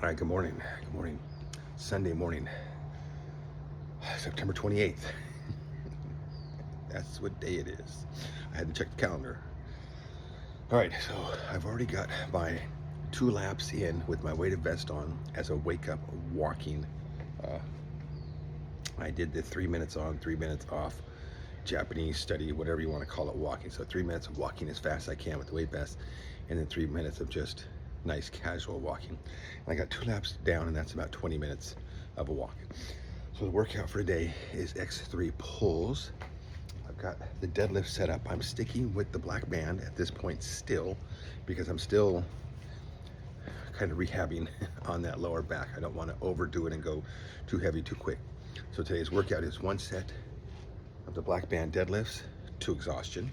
All right, good morning. Good morning. Sunday morning, September 28th. That's what day it is. I had to check the calendar. All right, so I've already got my 2 laps in with my weighted vest on as a wake-up walking. I did the 3 minutes on, 3 minutes off, Japanese study, whatever you want to call it, walking. So 3 minutes of walking as fast as I can with the weight vest, and then 3 minutes of just nice casual walking. And I got 2 laps down, and that's about 20 minutes of a walk. So the workout for today is X3 pulls. I've got the deadlift set up. I'm sticking with the black band at this point still, because I'm still kind of rehabbing on that lower back. I don't want to overdo it and go too heavy too quick. So today's workout is 1 set of the black band deadlifts to exhaustion,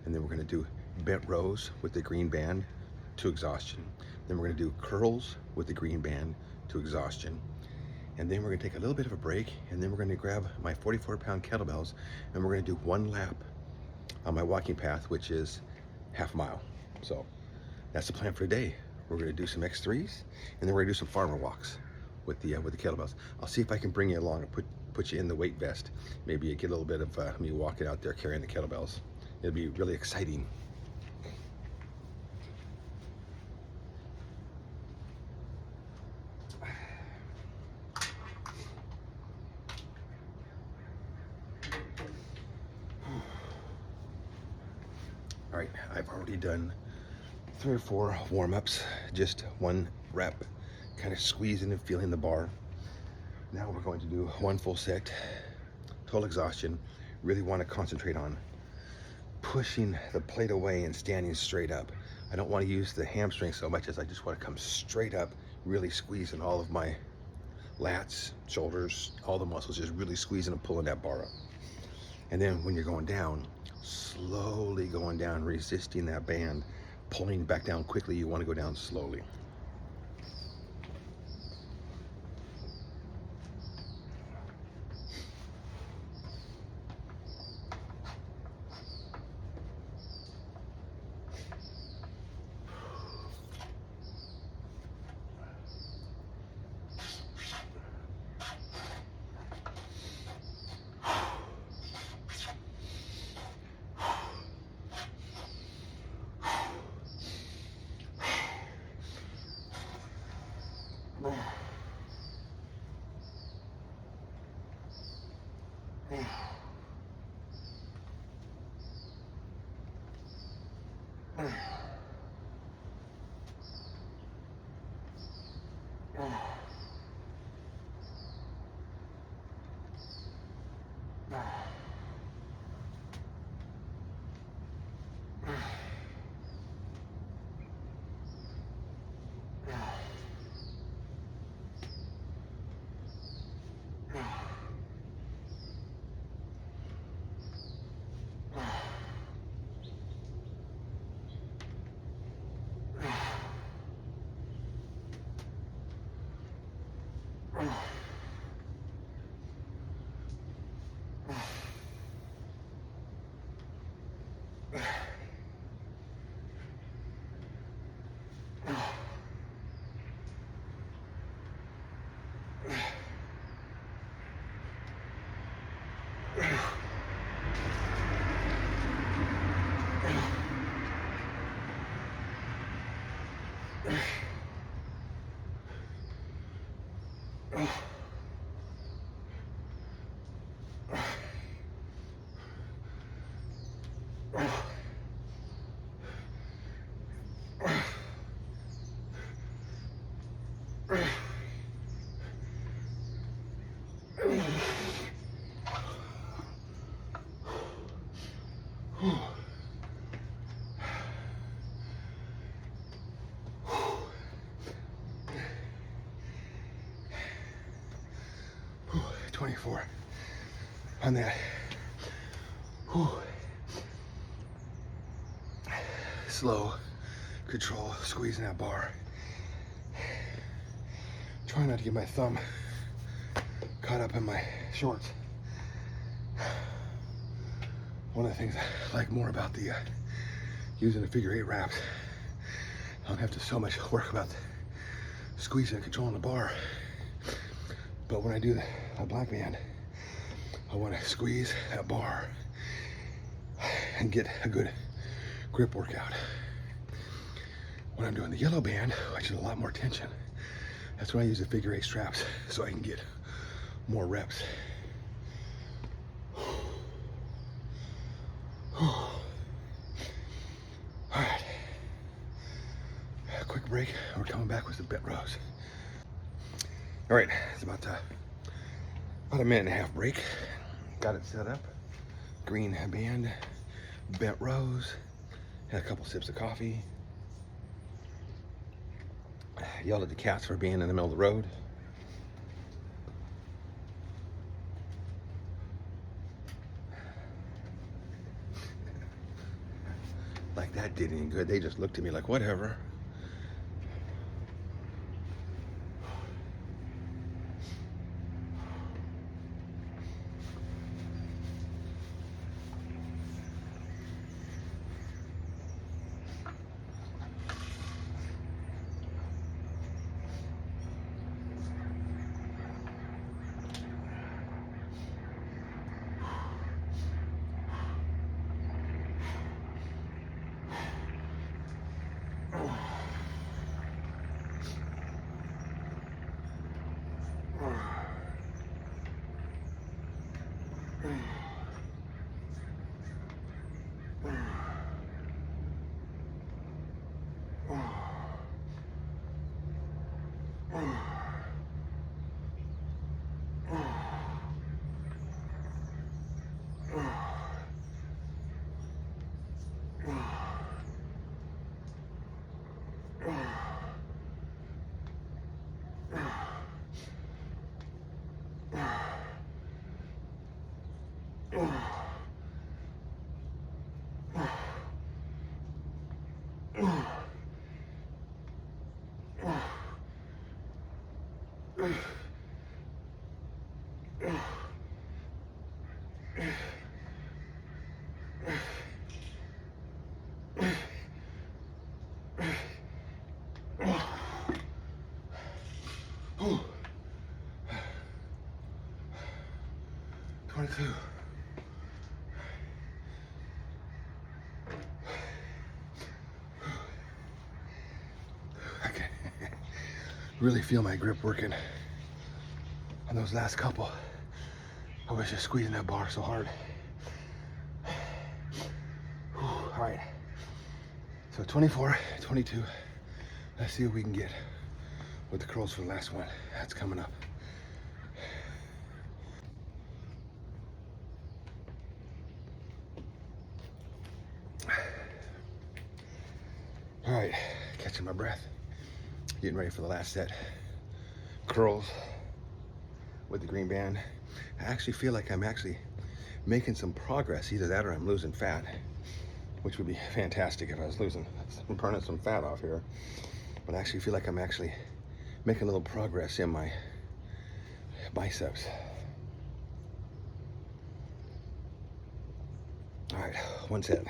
and then we're going to do bent rows with the green band to exhaustion. Then we're going to do curls with the green band to exhaustion, and then we're going to take a little bit of a break, and then we're going to grab my 44-pound kettlebells, and we're going to do 1 lap on my walking path, which is half a mile. So that's the plan for today. We're going to do some X3s, and then we're going to do some farmer walks with the kettlebells. I'll see if I can bring you along and put you in the weight vest. Maybe you get a little bit of me walking out there carrying the kettlebells. It'll be really exciting. All right, I've already done 3 or 4 warm-ups, just 1 rep, kind of squeezing and feeling the bar. Now we're going to do 1 full set, total exhaustion. Really want to concentrate on pushing the plate away and standing straight up. I don't want to use the hamstring so much as I just want to come straight up, really squeezing all of my lats, shoulders, all the muscles, just really squeezing and pulling that bar up. And then when you're going down, slowly going down, resisting that band, pulling back down quickly. You want to go down slowly. Whew, 24 on that. Whew. Slow control, squeezing that bar. Trying not to get my thumb caught up in my shorts. One of the things I like more about the using the figure 8 wraps, I don't have to so much work about squeezing and controlling the bar. But when I do a black band, I want to squeeze that bar and get a good grip workout. When I'm doing the yellow band, which is a lot more tension, that's when I use the figure 8 straps so I can get more reps. All right, a quick break. We're coming back with the bent rows. All right, it's about a minute and a half break. Got it set up. Green band, bent rows. Had a couple sips of coffee. Yelled at the cats for being in the middle of the road. Like that did any good. They just looked at me like, whatever. Oh. 22. I can really feel my grip working on those last couple. I was just squeezing that bar so hard. All right, so 24, 22. Let's see what we can get with the curls for the last one. That's coming up. All right, catching my breath. Getting ready for the last set. Curls with the green band. I actually feel like I'm actually making some progress. Either that or I'm losing fat, which would be fantastic if I was burning some fat off here. But I actually feel like I'm actually making a little progress in my biceps. All right, one set.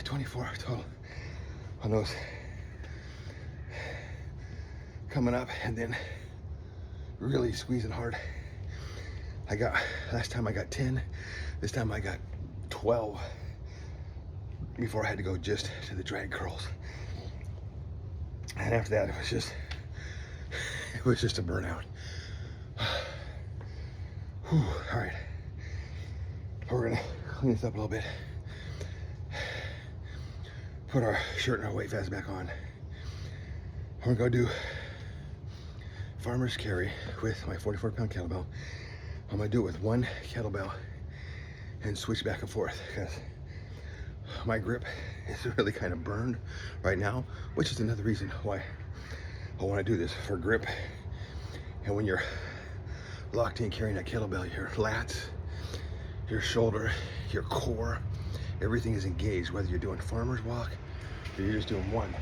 $24 total on those. Coming up and then really squeezing hard. Last time I got 10, this time I got 12 before I had to go just to the drag curls. And after that, it was just a burnout. Whew, all right, we're gonna clean this up a little bit. Put our shirt and our weight vest back on. We're gonna go do farmer's carry with my 44-pound kettlebell. I'm gonna do it with one kettlebell and switch back and forth because my grip is really kind of burned right now, which is another reason why I want to do this, for grip. And when you're locked in carrying that kettlebell, your lats, your shoulder, your core, everything is engaged, whether you're doing farmer's walk or you're just doing one.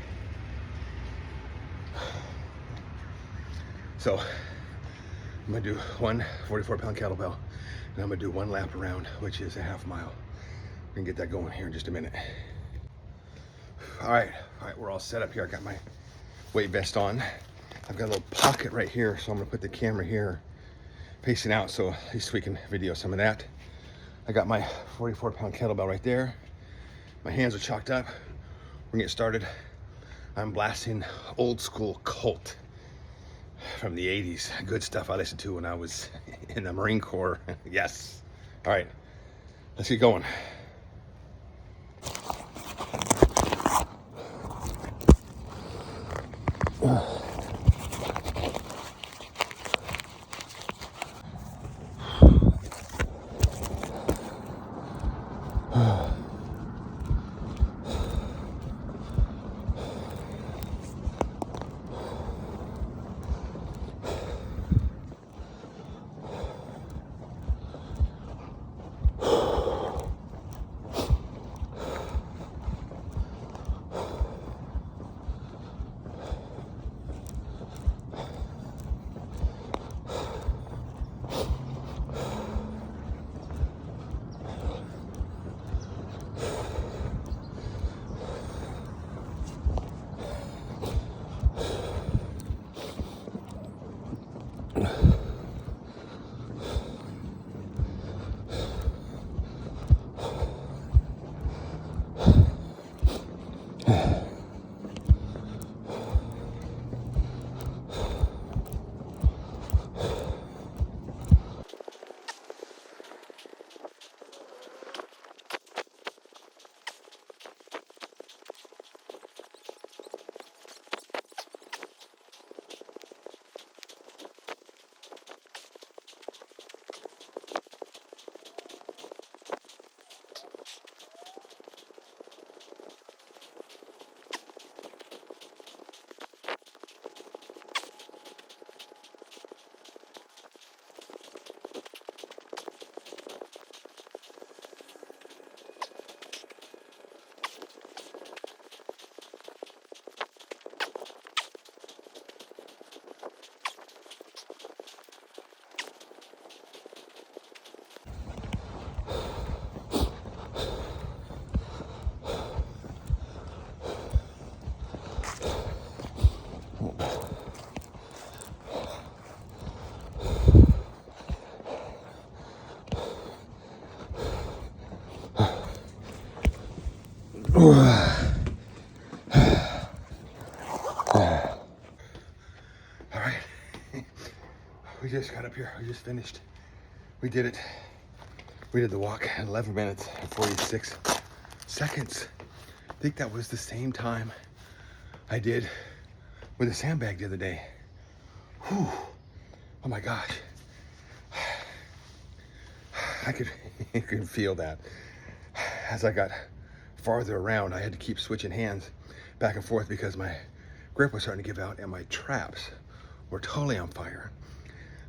So I'm gonna do one 44-pound kettlebell and I'm gonna do one lap around, which is a half mile. We can get that going here in just a minute. All right, we're all set up here. I got my weight vest on. I've got a little pocket right here, so I'm gonna put the camera here facing out so at least we can video some of that. I got my 44-pound kettlebell right there. My hands are chalked up. We're gonna get started. I'm blasting old school Cult from the 80s. Good stuff I listened to when I was in the Marine Corps. Yes. All right, let's get going. All right, we just got up here. We just finished. We did it. We did the walk in 11 minutes and 46 seconds. I think that was the same time I did with a sandbag the other day. Whew. Oh my gosh. I could feel that as I got farther around, I had to keep switching hands back and forth because my grip was starting to give out and my traps were totally on fire.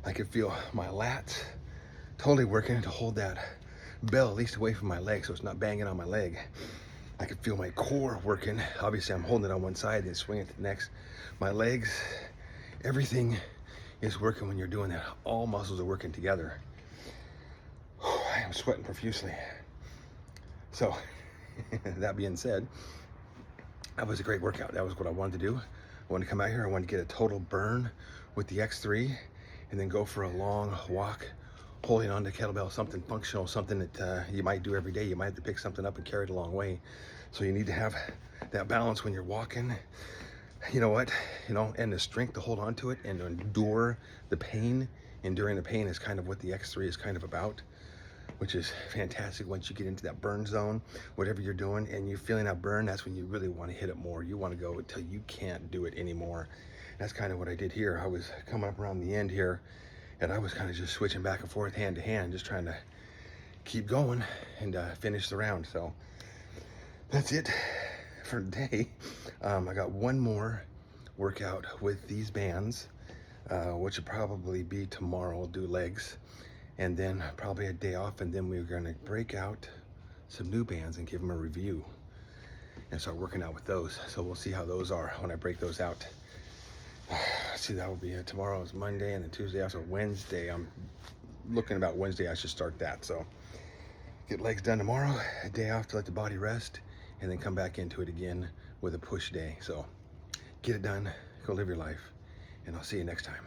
I could feel my lats totally working to hold that bell at least away from my leg so it's not banging on my leg. I could feel my core working. Obviously I'm holding it on one side and swinging to the next. My legs, everything is working when you're doing that. All muscles are working together. I am sweating profusely. So that being said, that was a great workout. That was what I wanted to do. I wanted to come out here, I wanted to get a total burn with the X3 and then go for a long walk holding on to kettlebell, something functional, something that you might do every day. You might have to pick something up and carry it a long way. So you need to have that balance when you're walking, you know what, and the strength to hold on to it and to endure the pain. Enduring the pain is kind of what the X3 is kind of about, which is fantastic. Once you get into that burn zone, whatever you're doing, and you're feeling that burn, that's when you really want to hit it more. You want to go until you can't do it anymore. That's kind of what I did here. I was coming up around the end here, and I was kind of just switching back and forth, hand to hand, just trying to keep going and finish the round. So that's it for today. I got one more workout with these bands, which will probably be tomorrow. I'll do legs, and then probably a day off, and then we're gonna break out some new bands and give them a review and start working out with those. So we'll see how those are when I break those out. See, that will be it. Tomorrow is Monday, and then Tuesday after Wednesday. I'm looking about Wednesday, I should start that. So get legs done tomorrow, a day off to let the body rest, and then come back into it again with a push day. So get it done, go live your life, and I'll see you next time.